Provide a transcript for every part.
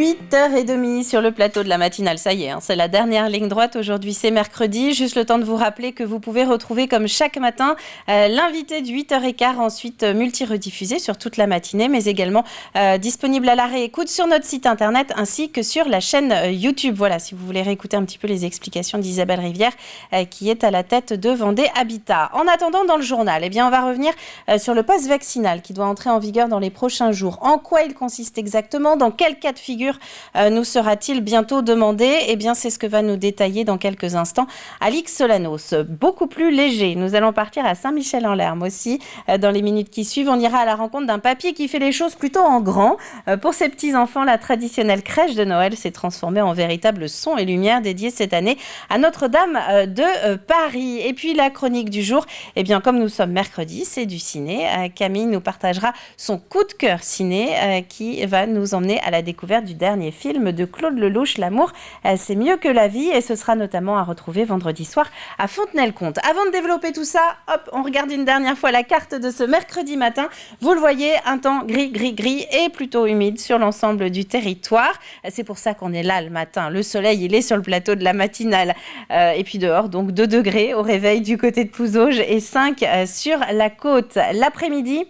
8h30 sur le plateau de la matinale, ça y est, c'est la dernière ligne droite. Aujourd'hui, c'est mercredi. Juste le temps de vous rappeler que vous pouvez retrouver, comme chaque matin, l'invité du 8h15, ensuite multi-rediffusé sur toute la matinée, mais également disponible à la réécoute sur notre site internet ainsi que sur la chaîne YouTube. Voilà, si vous voulez réécouter un petit peu les explications d'Isabelle Rivière, qui est à la tête de Vendée Habitat. En attendant, dans le journal, on va revenir sur le pass vaccinal qui doit entrer en vigueur dans les prochains jours. En quoi il consiste exactement? Dans quel cas de figure nous sera-t-il bientôt demandé? C'est ce que va nous détailler dans quelques instants Alix Solanos. Beaucoup plus léger, nous allons partir à Saint-Michel-en-Lerme aussi. Dans les minutes qui suivent, on ira à la rencontre d'un papy qui fait les choses plutôt en grand. Pour ses petits-enfants, la traditionnelle crèche de Noël s'est transformée en véritable son et lumière dédiée cette année à Notre-Dame de Paris. Et puis la chronique du jour, comme nous sommes mercredi, c'est du ciné. Camille nous partagera son coup de cœur ciné qui va nous emmener à la découverte du dernier film de Claude Lelouch, L'amour, c'est mieux que la vie, et ce sera notamment à retrouver vendredi soir à Fontenay-le-Comte. Avant de développer tout ça, on regarde une dernière fois la carte de ce mercredi matin. Vous le voyez, un temps gris et plutôt humide sur l'ensemble du territoire. C'est pour ça qu'on est là le matin. Le soleil, il est sur le plateau de la matinale. Et puis dehors, donc 2 degrés au réveil du côté de Pouzauges et 5 sur la côte. L'après-midi,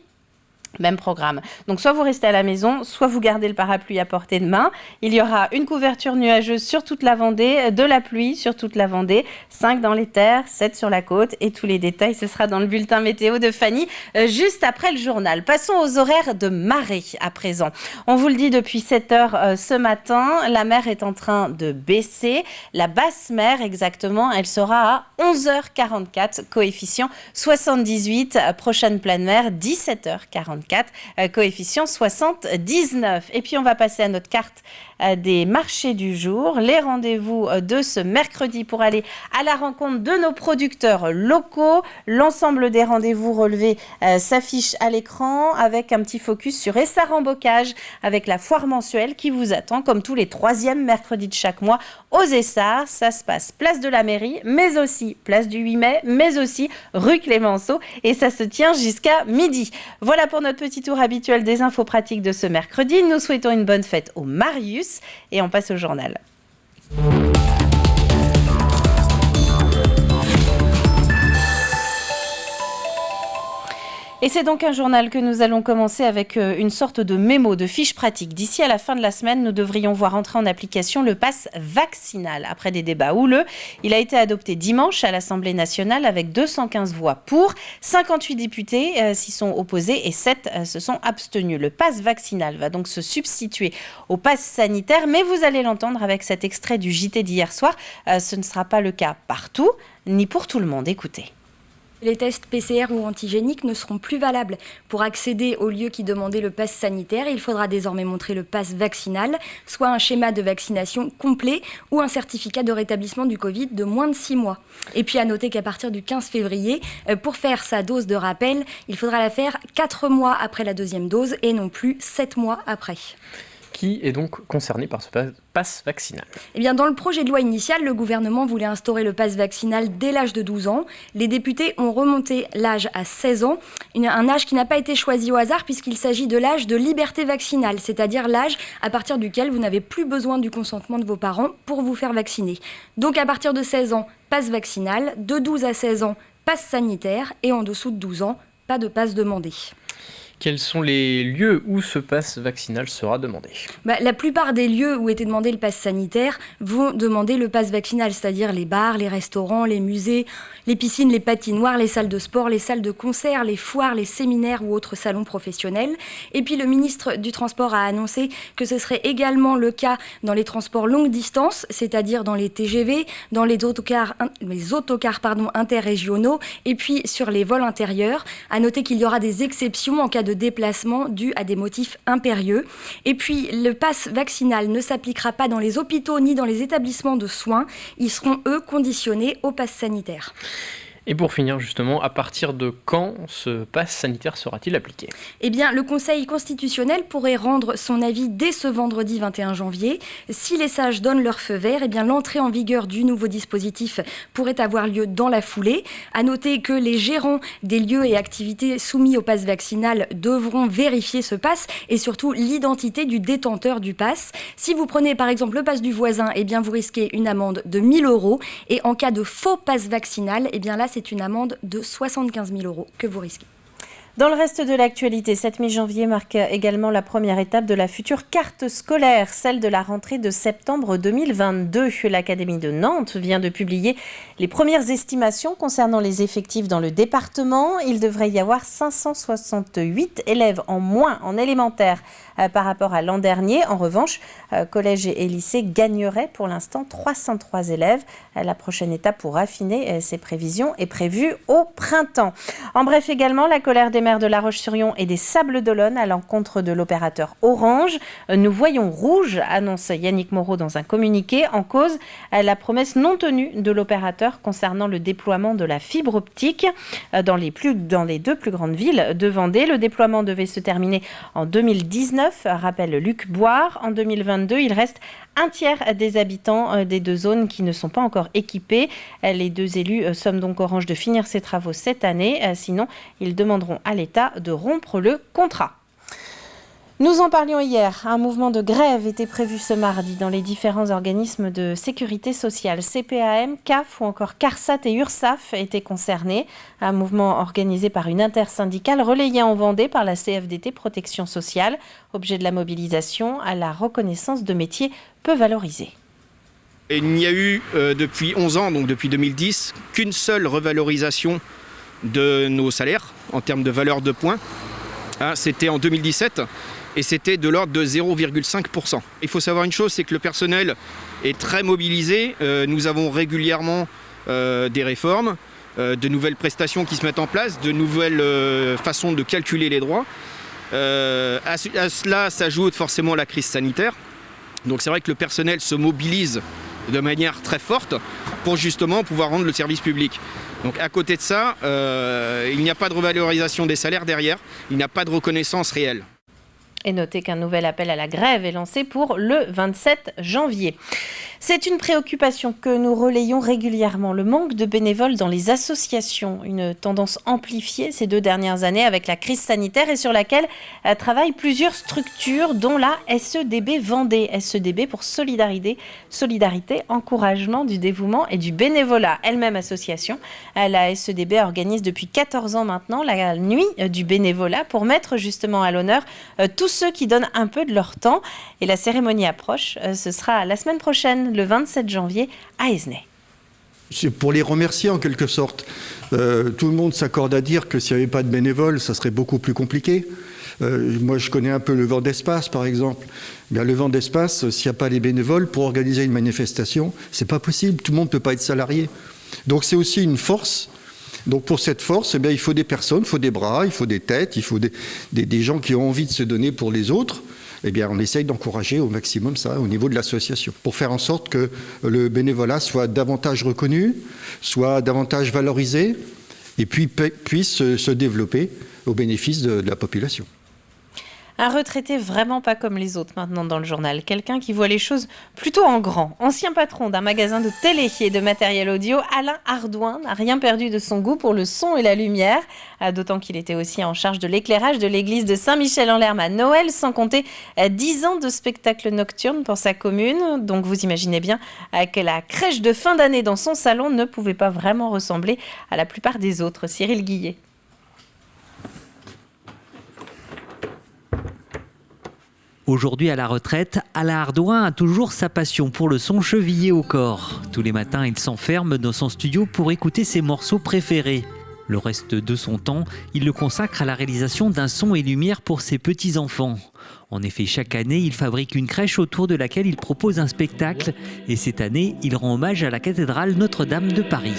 même programme. Donc soit vous restez à la maison, soit vous gardez le parapluie à portée de main. Il y aura une couverture nuageuse sur toute la Vendée, de la pluie sur toute la Vendée, 5 dans les terres, 7 sur la côte, et tous les détails, ce sera dans le bulletin météo de Fanny, juste après le journal. Passons aux horaires de marée à présent. On vous le dit depuis 7 heures ce matin, la mer est en train de baisser. La basse mer, exactement, elle sera à 11h44, coefficient 78, prochaine pleine mer, 17h44. Coefficient 79. Et puis on va passer à notre carte des marchés du jour, les rendez-vous de ce mercredi pour aller à la rencontre de nos producteurs locaux. L'ensemble des rendez-vous relevés s'affiche à l'écran avec un petit focus sur Essar en Bocage, avec la foire mensuelle qui vous attend comme tous les 3e mercredis de chaque mois aux Essars. Ça se passe place de la mairie, mais aussi place du 8 mai, mais aussi rue Clémenceau, et ça se tient jusqu'à midi. Voilà pour notre petit tour habituel des infos pratiques de ce mercredi. Nous souhaitons une bonne fête au Marius et on passe au journal. Et c'est donc un journal que nous allons commencer avec une sorte de mémo, de fiche pratique. D'ici à la fin de la semaine, nous devrions voir entrer en application le pass vaccinal. Après des débats houleux, il a été adopté dimanche à l'Assemblée nationale avec 215 voix pour, 58 députés s'y sont opposés et 7 se sont abstenus. Le pass vaccinal va donc se substituer au pass sanitaire, mais vous allez l'entendre avec cet extrait du JT d'hier soir. Ce ne sera pas le cas partout, ni pour tout le monde. Écoutez. Les tests PCR ou antigéniques ne seront plus valables. Pour accéder aux lieux qui demandaient le pass sanitaire, il faudra désormais montrer le pass vaccinal, soit un schéma de vaccination complet ou un certificat de rétablissement du Covid de moins de 6 mois. Et puis à noter qu'à partir du 15 février, pour faire sa dose de rappel, il faudra la faire 4 mois après la 2e dose et non plus 7 mois après. Qui est donc concerné par ce pass vaccinal? Dans le projet de loi initial, le gouvernement voulait instaurer le pass vaccinal dès l'âge de 12 ans. Les députés ont remonté l'âge à 16 ans, un âge qui n'a pas été choisi au hasard puisqu'il s'agit de l'âge de liberté vaccinale, c'est-à-dire l'âge à partir duquel vous n'avez plus besoin du consentement de vos parents pour vous faire vacciner. Donc à partir de 16 ans, pass vaccinal, de 12 à 16 ans, pass sanitaire, et en dessous de 12 ans, pas de pass demandé. Quels sont les lieux où ce pass vaccinal sera demandé? La plupart des lieux où était demandé le pass sanitaire vont demander le pass vaccinal, c'est-à-dire les bars, les restaurants, les musées, les piscines, les patinoires, les salles de sport, les salles de concert, les foires, les séminaires ou autres salons professionnels. Et puis le ministre du Transport a annoncé que ce serait également le cas dans les transports longue distance, c'est-à-dire dans les TGV, dans les autocars interrégionaux, et puis sur les vols intérieurs. À noter qu'il y aura des exceptions en cas de déplacement dû à des motifs impérieux. Et puis, le pass vaccinal ne s'appliquera pas dans les hôpitaux ni dans les établissements de soins. Ils seront, eux, conditionnés au pass sanitaire. Et pour finir justement, à partir de quand ce pass sanitaire sera-t-il appliqué ? Eh bien, le Conseil constitutionnel pourrait rendre son avis dès ce vendredi 21 janvier. Si les sages donnent leur feu vert, eh bien, l'entrée en vigueur du nouveau dispositif pourrait avoir lieu dans la foulée. À noter que les gérants des lieux et activités soumis au pass vaccinal devront vérifier ce pass et surtout l'identité du détenteur du pass. Si vous prenez par exemple le pass du voisin, eh bien, vous risquez une amende de 1 000 € et en cas de faux pass vaccinal, eh bien là, c'est une amende de 75 000 € que vous risquez. Dans le reste de l'actualité, cette mi-janvier marque également la première étape de la future carte scolaire, celle de la rentrée de septembre 2022. L'Académie de Nantes vient de publier les premières estimations concernant les effectifs dans le département. Il devrait y avoir 568 élèves en moins en élémentaire par rapport à l'an dernier. En revanche, collèges et lycées gagneraient pour l'instant 303 élèves. La prochaine étape pour affiner ces prévisions est prévue au printemps. En bref, également, la colère des maires de La Roche-sur-Yon et des Sables-d'Olonne à l'encontre de l'opérateur Orange. Nous voyons rouge, annonce Yannick Moreau dans un communiqué. En cause, la promesse non tenue de l'opérateur concernant le déploiement de la fibre optique dans les 2 plus grandes villes de Vendée. Le déploiement devait se terminer en 2019, rappelle Luc Boire. En 2022, il reste un tiers des habitants des 2 zones qui ne sont pas encore équipés. Les 2 élus somment donc Orange de finir ses travaux cette année. Sinon, ils demanderont à l'État de rompre le contrat. Nous en parlions hier. Un mouvement de grève était prévu ce mardi dans les différents organismes de sécurité sociale. CPAM, CAF ou encore CARSAT et URSAF étaient concernés. Un mouvement organisé par une intersyndicale relayée en Vendée par la CFDT Protection Sociale. Objet de la mobilisation à la reconnaissance de métiers peu valorisés. Il n'y a eu depuis 11 ans, donc depuis 2010, qu'une seule revalorisation de nos salaires en termes de valeur de points. C'était en 2017. Et c'était de l'ordre de 0,5%. Il faut savoir une chose, c'est que le personnel est très mobilisé. Nous avons régulièrement des réformes, de nouvelles prestations qui se mettent en place, de nouvelles façons de calculer les droits. À cela s'ajoute forcément la crise sanitaire. Donc c'est vrai que le personnel se mobilise de manière très forte pour justement pouvoir rendre le service public. Donc à côté de ça, il n'y a pas de revalorisation des salaires derrière, il n'y a pas de reconnaissance réelle. Et notez qu'un nouvel appel à la grève est lancé pour le 27 janvier. C'est une préoccupation que nous relayons régulièrement, le manque de bénévoles dans les associations, une tendance amplifiée ces 2 dernières années avec la crise sanitaire et sur laquelle travaillent plusieurs structures dont la SEDB Vendée. SEDB pour solidarité, encouragement du dévouement et du bénévolat. Elle-même association, la SEDB organise depuis 14 ans maintenant la nuit du bénévolat pour mettre justement à l'honneur tous ceux qui donnent un peu de leur temps. Et la cérémonie approche, ce sera la semaine prochaine, le 27 janvier, à Aizenay. C'est pour les remercier en quelque sorte. Tout le monde s'accorde à dire que s'il n'y avait pas de bénévoles, ça serait beaucoup plus compliqué. Moi, je connais un peu le vent d'espace, par exemple. Bien, le vent d'espace, s'il n'y a pas les bénévoles, pour organiser une manifestation, c'est pas possible. Tout le monde ne peut pas être salarié. Donc, c'est aussi une force. Donc, pour cette force, eh bien, il faut des personnes, il faut des bras, il faut des têtes, il faut des gens qui ont envie de se donner pour les autres. Eh bien, on essaye d'encourager au maximum ça au niveau de l'association pour faire en sorte que le bénévolat soit davantage reconnu, soit davantage valorisé et puis puisse se développer au bénéfice de la population. Un retraité vraiment pas comme les autres maintenant dans le journal. Quelqu'un qui voit les choses plutôt en grand. Ancien patron d'un magasin de télé et de matériel audio, Alain Ardouin n'a rien perdu de son goût pour le son et la lumière. D'autant qu'il était aussi en charge de l'éclairage de l'église de Saint-Michel-en-Lerme à Noël, sans compter 10 ans de spectacles nocturnes pour sa commune. Donc vous imaginez bien que la crèche de fin d'année dans son salon ne pouvait pas vraiment ressembler à la plupart des autres. Cyril Guillet. Aujourd'hui à la retraite, Alain Ardouin a toujours sa passion pour le son chevillé au corps. Tous les matins, il s'enferme dans son studio pour écouter ses morceaux préférés. Le reste de son temps, il le consacre à la réalisation d'un son et lumière pour ses petits-enfants. En effet, chaque année, il fabrique une crèche autour de laquelle il propose un spectacle. Et cette année, il rend hommage à la cathédrale Notre-Dame de Paris.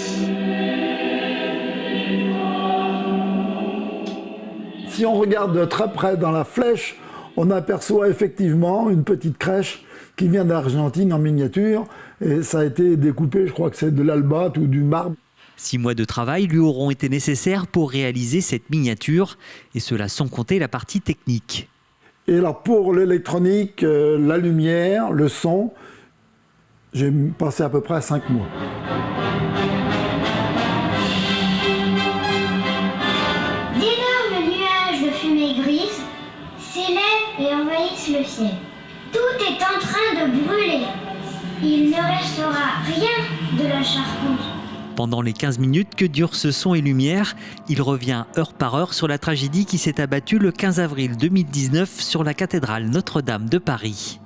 Si on regarde de très près dans la flèche, on aperçoit effectivement une petite crèche qui vient d'Argentine en miniature. Et ça a été découpé, je crois que c'est de l'albâtre ou du marbre. 6 mois de travail lui auront été nécessaires pour réaliser cette miniature, et cela sans compter la partie technique. Et alors pour l'électronique, la lumière, le son, j'ai passé à peu près 5 mois. D'énormes nuages de fumée grise s'élèvent et envahissent le ciel. Tout est en train de brûler. Il ne restera rien de la charpente. Pendant les 15 minutes que dure ce son et lumière, il revient heure par heure sur la tragédie qui s'est abattue le 15 avril 2019 sur la cathédrale Notre-Dame de Paris.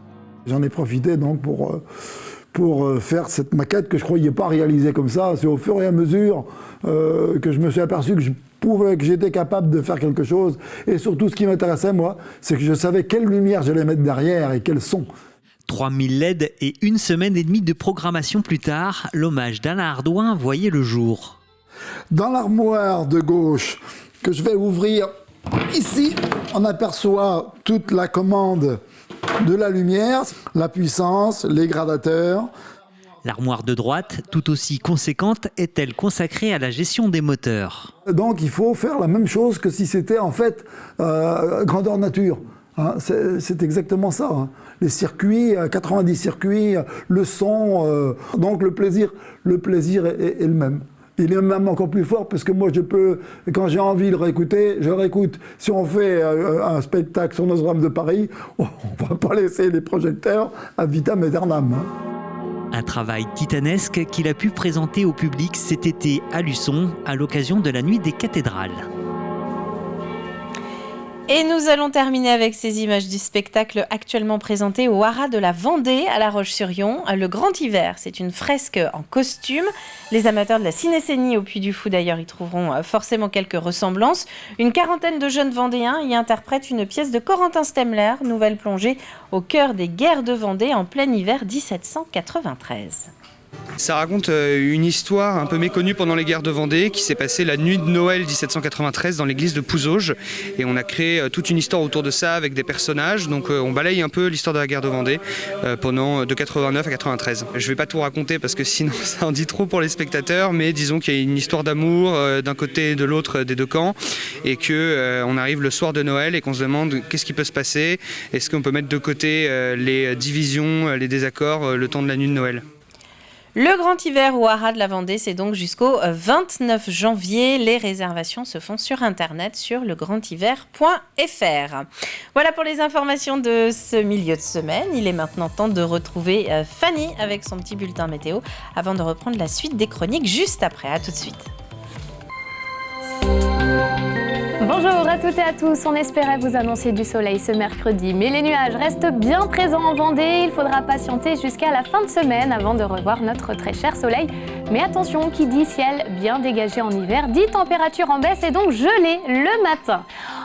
J'en ai profité donc pour faire cette maquette que je ne croyais pas réaliser comme ça. C'est au fur et à mesure que je me suis aperçu que j'étais capable de faire quelque chose. Et surtout, ce qui m'intéressait, moi, c'est que je savais quelle lumière j'allais mettre derrière et quel son. 3000 LED et 1 semaine et demie de programmation plus tard, l'hommage d'Alain Hardouin voyait le jour. Dans l'armoire de gauche, que je vais ouvrir ici, on aperçoit toute la commande de la lumière, la puissance, les gradateurs. L'armoire de droite, tout aussi conséquente, est-elle consacrée à la gestion des moteurs. Donc il faut faire la même chose que si c'était en fait grandeur nature. Hein, c'est exactement ça. Hein. Les circuits, 90 circuits, le son, donc le plaisir est le même. Il est même encore plus fort parce que moi je peux, quand j'ai envie de le réécouter, je réécoute. Si on fait un spectacle sur Notre-Dame de Paris, on ne va pas laisser les projecteurs à vitam aeternam. Hein. Un travail titanesque qu'il a pu présenter au public cet été à Luçon à l'occasion de la Nuit des cathédrales. Et nous allons terminer avec ces images du spectacle actuellement présenté au Haras de la Vendée à La Roche-sur-Yon. Le Grand Hiver, c'est une fresque en costume. Les amateurs de la cinécénie au Puy du Fou d'ailleurs y trouveront forcément quelques ressemblances. Une quarantaine de jeunes Vendéens y interprètent une pièce de Corentin Stemler, nouvelle plongée au cœur des guerres de Vendée en plein hiver 1793. Ça raconte une histoire un peu méconnue pendant les guerres de Vendée qui s'est passée la nuit de Noël 1793 dans l'église de Pouzauges, et on a créé toute une histoire autour de ça avec des personnages. Donc on balaye un peu l'histoire de la guerre de Vendée de 89 à 93. Je vais pas tout raconter parce que sinon ça en dit trop pour les spectateurs, mais disons qu'il y a une histoire d'amour d'un côté et de l'autre des deux camps, et que on arrive le soir de Noël et qu'on se demande qu'est-ce qui peut se passer, est-ce qu'on peut mettre de côté les divisions, les désaccords le temps de la nuit de Noël. Le Grand Hiver au Haras de la Vendée, c'est donc jusqu'au 29 janvier. Les réservations se font sur Internet sur legrandiver.fr. Voilà pour les informations de ce milieu de semaine. Il est maintenant temps de retrouver Fanny avec son petit bulletin météo avant de reprendre la suite des chroniques juste après. À tout de suite. Bonjour à toutes et à tous, on espérait vous annoncer du soleil ce mercredi, mais les nuages restent bien présents en Vendée. Il faudra patienter jusqu'à la fin de semaine avant de revoir notre très cher soleil. Mais attention, qui dit ciel bien dégagé en hiver, dit température en baisse et donc gelée le matin.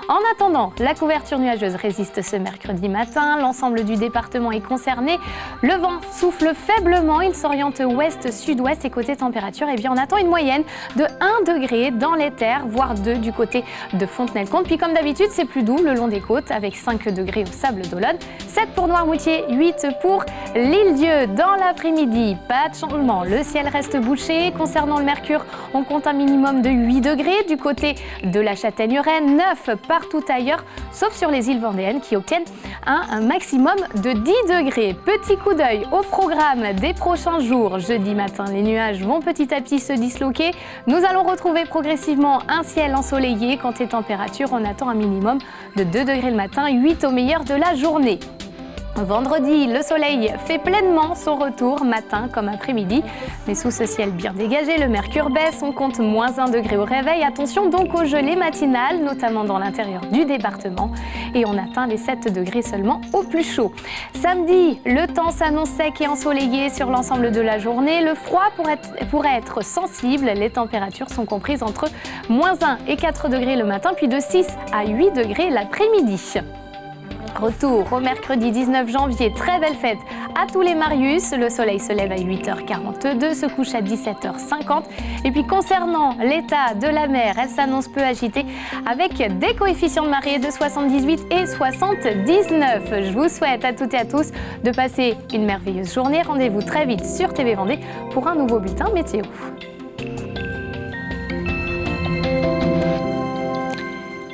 En attendant, la couverture nuageuse résiste ce mercredi matin. L'ensemble du département est concerné. Le vent souffle faiblement. Il s'oriente ouest-sud-ouest et côté température, eh bien, on attend une moyenne de 1 degré dans les terres, voire 2 du côté de Fontenay-le-Comte. Puis comme d'habitude, c'est plus doux le long des côtes avec 5 degrés au Sable d'Olonne, 7 pour Noirmoutier, 8 pour l'Île-Dieu. Dans l'après-midi, pas de changement. Le ciel reste bouché. Concernant le mercure, on compte un minimum de 8 degrés du côté de la Châtaigneraie, 9 partout ailleurs, sauf sur les îles vendéennes qui obtiennent un maximum de 10 degrés. Petit coup d'œil au programme des prochains jours. Jeudi matin, les nuages vont petit à petit se disloquer. Nous allons retrouver progressivement un ciel ensoleillé. Quant aux températures, on attend un minimum de 2 degrés le matin, 8 au meilleur de la journée. Vendredi, le soleil fait pleinement son retour, matin comme après-midi. Mais sous ce ciel bien dégagé, le mercure baisse, on compte moins 1 degré au réveil. Attention donc aux gelées matinales, notamment dans l'intérieur du département. Et on atteint les 7 degrés seulement au plus chaud. Samedi, le temps s'annonce sec et ensoleillé sur l'ensemble de la journée. Le froid pourrait être sensible. Les températures sont comprises entre moins 1 et 4 degrés le matin, puis de 6 à 8 degrés l'après-midi. Retour au mercredi 19 janvier, très belle fête à tous les Marius. Le soleil se lève à 8h42, se couche à 17h50. Et puis concernant l'état de la mer, elle s'annonce peu agitée avec des coefficients de marée de 78 et 79. Je vous souhaite à toutes et à tous de passer une merveilleuse journée. Rendez-vous très vite sur TV Vendée pour un nouveau bulletin météo.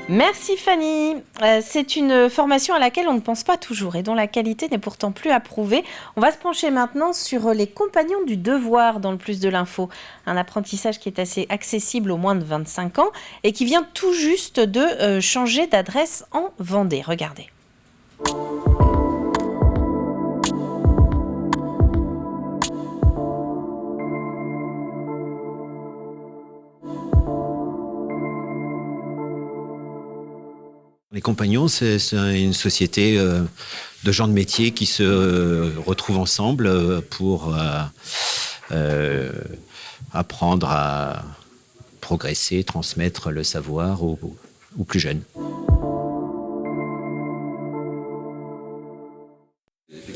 Merci Fanny. C'est une formation à laquelle on ne pense pas toujours et dont la qualité n'est pourtant plus approuvée. On va se pencher maintenant sur les compagnons du devoir dans le Plus de l'info. Un apprentissage qui est assez accessible aux moins de 25 ans et qui vient tout juste de changer d'adresse en Vendée. Regardez. Les compagnons, c'est une société de gens de métier qui se retrouvent ensemble pour apprendre à progresser, transmettre le savoir aux plus jeunes.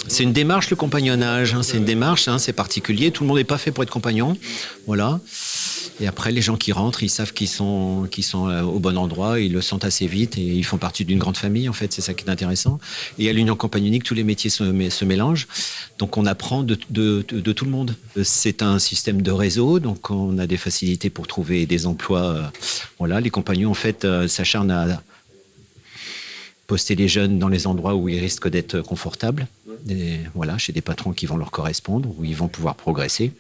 C'est une démarche, le compagnonnage, c'est une démarche, c'est particulier, tout le monde n'est pas fait pour être compagnon, voilà. Et après, les gens qui rentrent, ils savent qu'ils sont au bon endroit, ils le sentent assez vite et ils font partie d'une grande famille, en fait, c'est ça qui est intéressant. Et à l'Union compagnonique, tous les métiers se mélangent, donc on apprend de tout le monde. C'est un système de réseau, donc on a des facilités pour trouver des emplois. Voilà, les compagnons, en fait, s'acharnent à poster les jeunes dans les endroits où ils risquent d'être confortables, voilà, chez des patrons qui vont leur correspondre, où ils vont pouvoir progresser.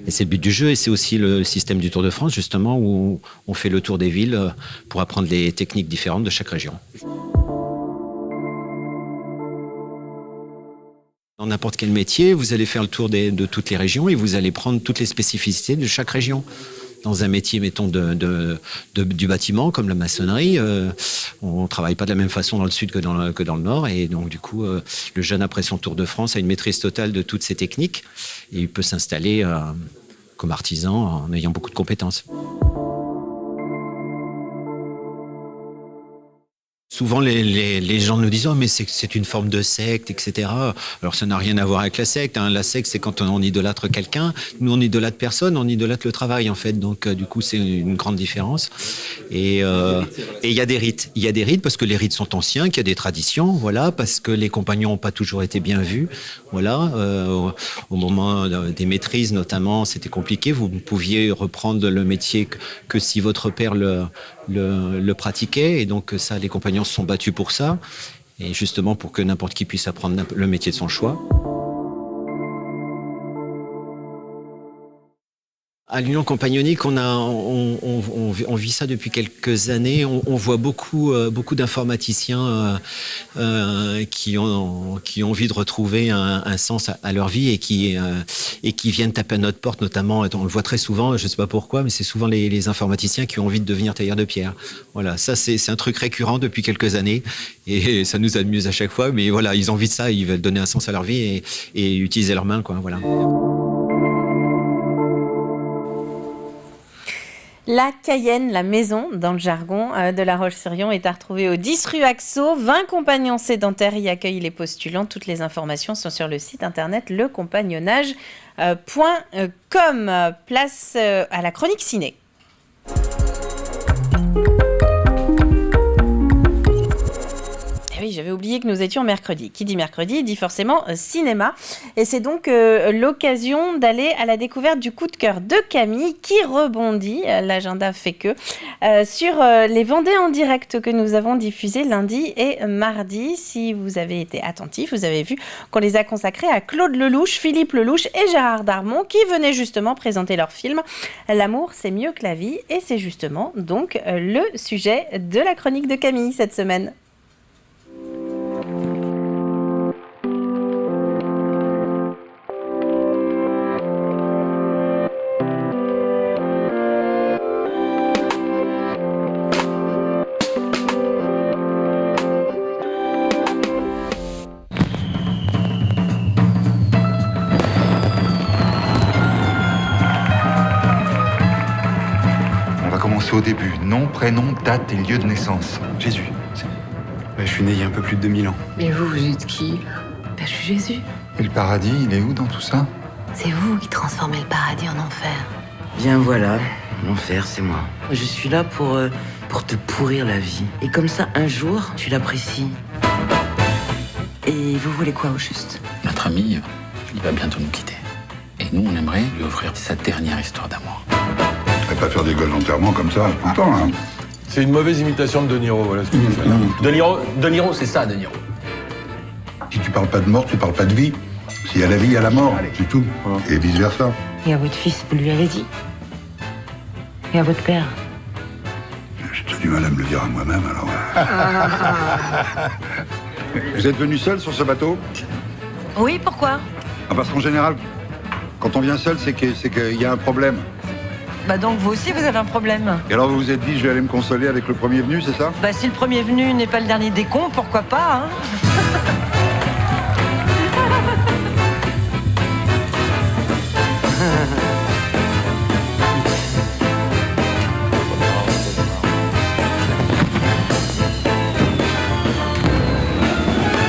Et c'est le but du jeu, et c'est aussi le système du Tour de France, justement, où on fait le tour des villes pour apprendre les techniques différentes de chaque région. Dans n'importe quel métier, vous allez faire le tour de toutes les régions et vous allez prendre toutes les spécificités de chaque région. Dans un métier, mettons, du bâtiment, comme la maçonnerie, on ne travaille pas de la même façon dans le sud que dans le nord. Et donc, du coup, le jeune, après son Tour de France, a une maîtrise totale de toutes ces techniques. Et il peut s'installer comme artisan en ayant beaucoup de compétences. Souvent, les gens nous disent « Oh, mais c'est une forme de secte, etc. » Alors, ça n'a rien à voir avec la secte. La secte, c'est quand on idolâtre quelqu'un. Nous, on idolâtre personne, on idolâtre le travail, en fait. Donc, du coup, c'est une grande différence. Et il y a des rites. Il y a des rites parce que les rites sont anciens, qu'il y a des traditions, voilà, parce que les compagnons n'ont pas toujours été bien vus. Voilà. Au moment des maîtrises, notamment, c'était compliqué. Vous ne pouviez reprendre le métier que si votre père le pratiquait, et donc ça, les compagnons se sont battus pour ça, et justement pour que n'importe qui puisse apprendre le métier de son choix. À l'Union compagnonique, on vit ça depuis quelques années. On voit beaucoup d'informaticiens qui ont envie de retrouver un sens à leur vie et qui viennent taper à notre porte, notamment. On le voit très souvent, je ne sais pas pourquoi, mais c'est souvent les informaticiens qui ont envie de devenir tailleurs de pierre. Voilà, ça c'est un truc récurrent depuis quelques années et ça nous amuse à chaque fois. Mais voilà, ils ont envie de ça, ils veulent donner un sens à leur vie et utiliser leurs mains, quoi. Voilà. La Cayenne, la maison, dans le jargon de La Roche-sur-Yon, est à retrouver au 10 rue Axo. 20 compagnons sédentaires y accueillent les postulants. Toutes les informations sont sur le site internet lecompagnonnage.com. Place à la chronique ciné. Oui, j'avais oublié que nous étions mercredi. Qui dit mercredi dit forcément cinéma. Et c'est donc l'occasion d'aller à la découverte du coup de cœur de Camille qui rebondit, l'agenda fait que, sur les Vendées en direct que nous avons diffusées lundi et mardi. Si vous avez été attentifs, vous avez vu qu'on les a consacrés à Claude Lelouch, Philippe Lelouch et Gérard Darmon qui venaient justement présenter leur film « L'amour, c'est mieux que la vie ». Et c'est justement donc le sujet de la chronique de Camille cette semaine. Au début, nom, prénom, date et lieu de naissance. Jésus. Je suis né il y a un peu plus de 2000 ans. Mais vous êtes qui? Je suis Jésus. Et le paradis, il est où dans tout ça? C'est vous qui transformez le paradis en enfer. Bien voilà, l'enfer, c'est moi. Je suis là pour te pourrir la vie. Et comme ça, un jour, tu l'apprécies. Et vous voulez quoi au juste? Notre ami, il va bientôt nous quitter. Et nous, on aimerait lui offrir sa dernière histoire d'amour. Pas faire des gosses d'enterrement comme ça, tout le temps, hein. C'est une mauvaise imitation de De Niro, voilà ce que tu fais là. De Niro, c'est ça, De Niro. Si tu parles pas de mort, tu parles pas de vie. S'il y a la vie, il y a la mort, c'est tout. Et vice-versa. Et à votre fils, vous lui avez dit? Et à votre père? J'ai du mal à me le dire à moi-même, alors... Vous êtes venu seul sur ce bateau? Oui, pourquoi? Parce qu'en général, quand on vient seul, c'est qu'il y a un problème. Bah donc vous aussi vous avez un problème. Et alors vous vous êtes dit, je vais aller me consoler avec le premier venu, c'est ça? Bah si le premier venu n'est pas le dernier des cons, pourquoi pas, hein?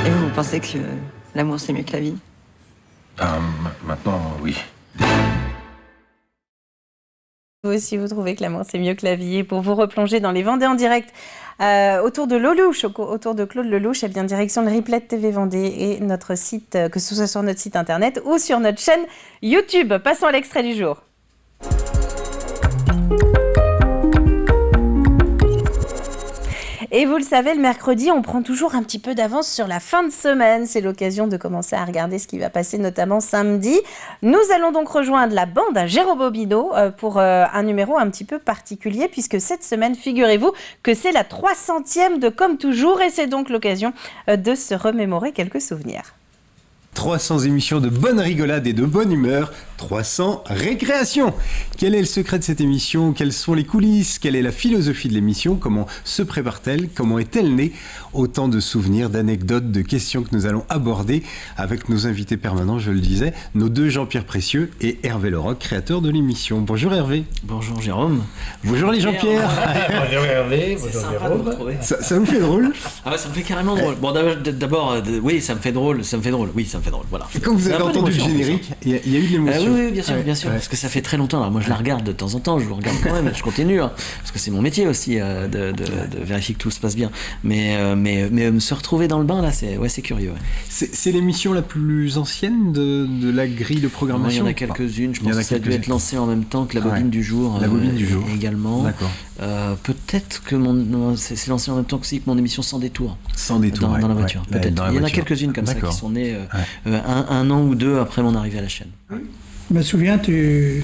Et vous pensez que l'amour c'est mieux que la vie? Maintenant, oui. Vous aussi, vous trouvez que l'amour, c'est mieux que la vie. Et pour vous replonger dans les Vendées en direct autour de Lelouch, autour de Claude Lelouch, eh bien, direction le replay de TV Vendée et notre site, que ce soit sur notre site internet ou sur notre chaîne YouTube. Passons à l'extrait du jour. Et vous le savez, le mercredi, on prend toujours un petit peu d'avance sur la fin de semaine. C'est l'occasion de commencer à regarder ce qui va passer, notamment samedi. Nous allons donc rejoindre la bande à Géraud Bobineau pour un numéro un petit peu particulier, puisque cette semaine, figurez-vous que c'est la 300e de Comme toujours, et c'est donc l'occasion de se remémorer quelques souvenirs. 300 émissions de bonne rigolade et de bonne humeur, 300 récréations. Quel est le secret de cette émission? Quelles sont les coulisses? Quelle est la philosophie de l'émission? Comment se prépare-t-elle? Comment est-elle née? Autant de souvenirs, d'anecdotes, de questions que nous allons aborder avec nos invités permanents, je le disais, nos deux Jean-Pierre Précieux et Hervé Leroc, créateur de l'émission. Bonjour Hervé. Bonjour Jérôme. Bonjour les Jean-Pierre. Bonjour Hervé, bonjour Jérôme. Ça vous fait drôle? Ah ouais, ça me fait carrément drôle. Bon, d'abord, oui, ça me fait drôle, oui, ça me fait drôle, voilà. Et quand vous avez entendu le générique, il y a eu de l'émotion. Oui, bien sûr, parce que ça fait très longtemps. Alors moi, je la regarde de temps en temps, je le regarde quand même, je continue, hein, parce que c'est mon métier aussi de vérifier que tout se passe bien. Mais se retrouver dans le bain, là, c'est curieux. Ouais. C'est l'émission la plus ancienne de la grille de programmation? Il y en a quelques-unes, je pense que ça a dû être lancé en même temps que la bobine du jour. La bobine du jour. Également. D'accord. Peut-être que c'est lancé en même temps que mon émission Sans détour. Sans détour, dans la voiture. Ouais, peut-être. Il y en a quelques-unes comme ça qui sont nées un an ou deux après mon arrivée à la chaîne. Je me souviens, tu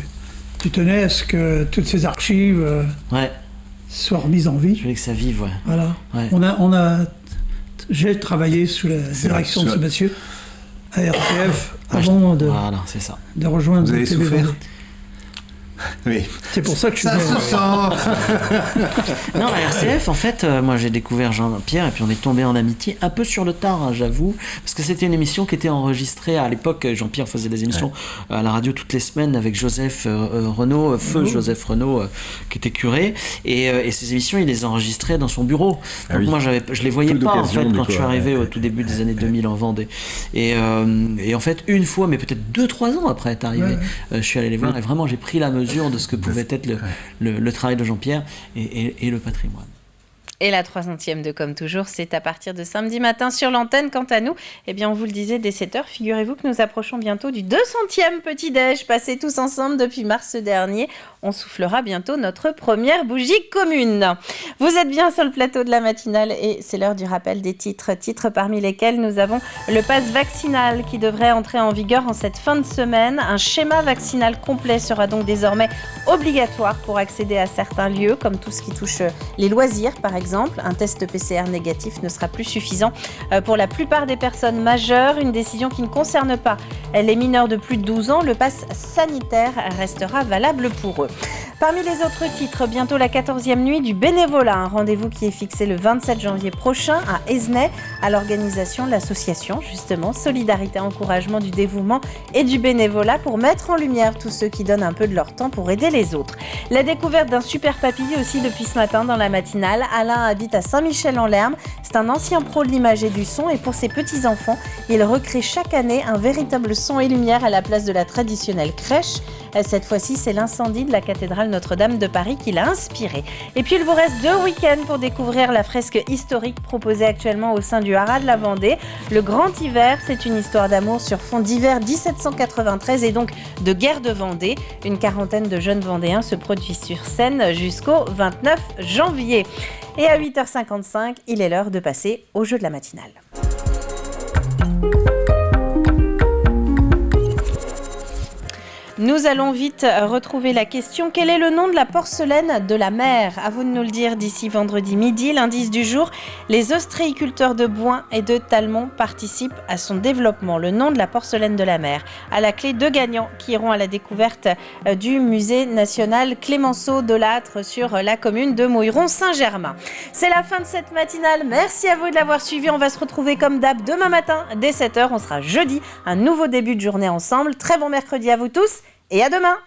tenais à ce que toutes ces archives soient remises en vie. Je voulais que ça vive, ouais. Voilà. Ouais. J'ai travaillé sous la direction de ce monsieur à RTF avant de rejoindre. Vous avez TV souffert? Vendée. Oui. C'est pour ça que je suis... Ça se sent. Non, la RCF, en fait, moi j'ai découvert Jean-Pierre et puis on est tombé en amitié un peu sur le tard, hein, j'avoue, parce que c'était une émission qui était enregistrée à l'époque. Jean-Pierre faisait des émissions à la radio toutes les semaines avec Joseph Renaud, Joseph Renaud, qui était curé, et ces émissions il les enregistrait dans son bureau. Donc moi je les voyais pas en fait quand je suis arrivé au tout début des années 2000 en Vendée. Et en fait une fois, mais peut-être 2-3 ans après être arrivé, je suis allé les voir et vraiment j'ai pris la mesure de ce que pouvait être le travail de Jean-Pierre et le patrimoine. Et la 300e de Comme toujours, c'est à partir de samedi matin sur l'antenne. Quant à nous, eh bien, on vous le disait dès 7h, figurez-vous que nous approchons bientôt du 200e petit-déj, passé tous ensemble depuis mars dernier. On soufflera bientôt notre première bougie commune. Vous êtes bien sur le plateau de la matinale et c'est l'heure du rappel des titres parmi lesquels nous avons le pass vaccinal qui devrait entrer en vigueur en cette fin de semaine. Un schéma vaccinal complet sera donc désormais obligatoire pour accéder à certains lieux, comme tout ce qui touche les loisirs, par exemple. Un test PCR négatif ne sera plus suffisant pour la plupart des personnes majeures. Une décision qui ne concerne pas les mineurs de plus de 12 ans. Le pass sanitaire restera valable pour eux. Parmi les autres titres, bientôt la 14e nuit du bénévolat. Un rendez-vous qui est fixé le 27 janvier prochain à Esnay, à l'organisation de l'association, justement, Solidarité, Encouragement du dévouement et du bénévolat pour mettre en lumière tous ceux qui donnent un peu de leur temps pour aider les autres. La découverte d'un super papillon aussi depuis ce matin dans la matinale. Alain habite à Saint-Michel-en-Lerme. C'est un ancien pro de l'image et du son et pour ses petits-enfants, il recrée chaque année un véritable son et lumière à la place de la traditionnelle crèche. Cette fois-ci, c'est l'incendie de la cathédrale Notre-Dame de Paris qui l'a inspiré. Et puis, il vous reste 2 week-ends pour découvrir la fresque historique proposée actuellement au sein du Haras de la Vendée. Le Grand Hiver, c'est une histoire d'amour sur fond d'hiver 1793 et donc de guerre de Vendée. Une quarantaine de jeunes Vendéens se produisent sur scène jusqu'au 29 janvier. Et à 8h55, il est l'heure de passer au jeu de la matinale. Nous allons vite retrouver la question. Quel est le nom de la porcelaine de la mer ? À vous de nous le dire d'ici vendredi midi. L'indice du jour, les ostréiculteurs de Bouin et de Talmont participent à son développement. Le nom de la porcelaine de la mer. À la clé, 2 gagnants qui iront à la découverte du musée national Clémenceau de Lattre sur la commune de Mouilleron-Saint-Germain. C'est la fin de cette matinale. Merci à vous de l'avoir suivi. On va se retrouver comme d'hab demain matin dès 7h. On sera jeudi. Un nouveau début de journée ensemble. Très bon mercredi à vous tous. Et à demain!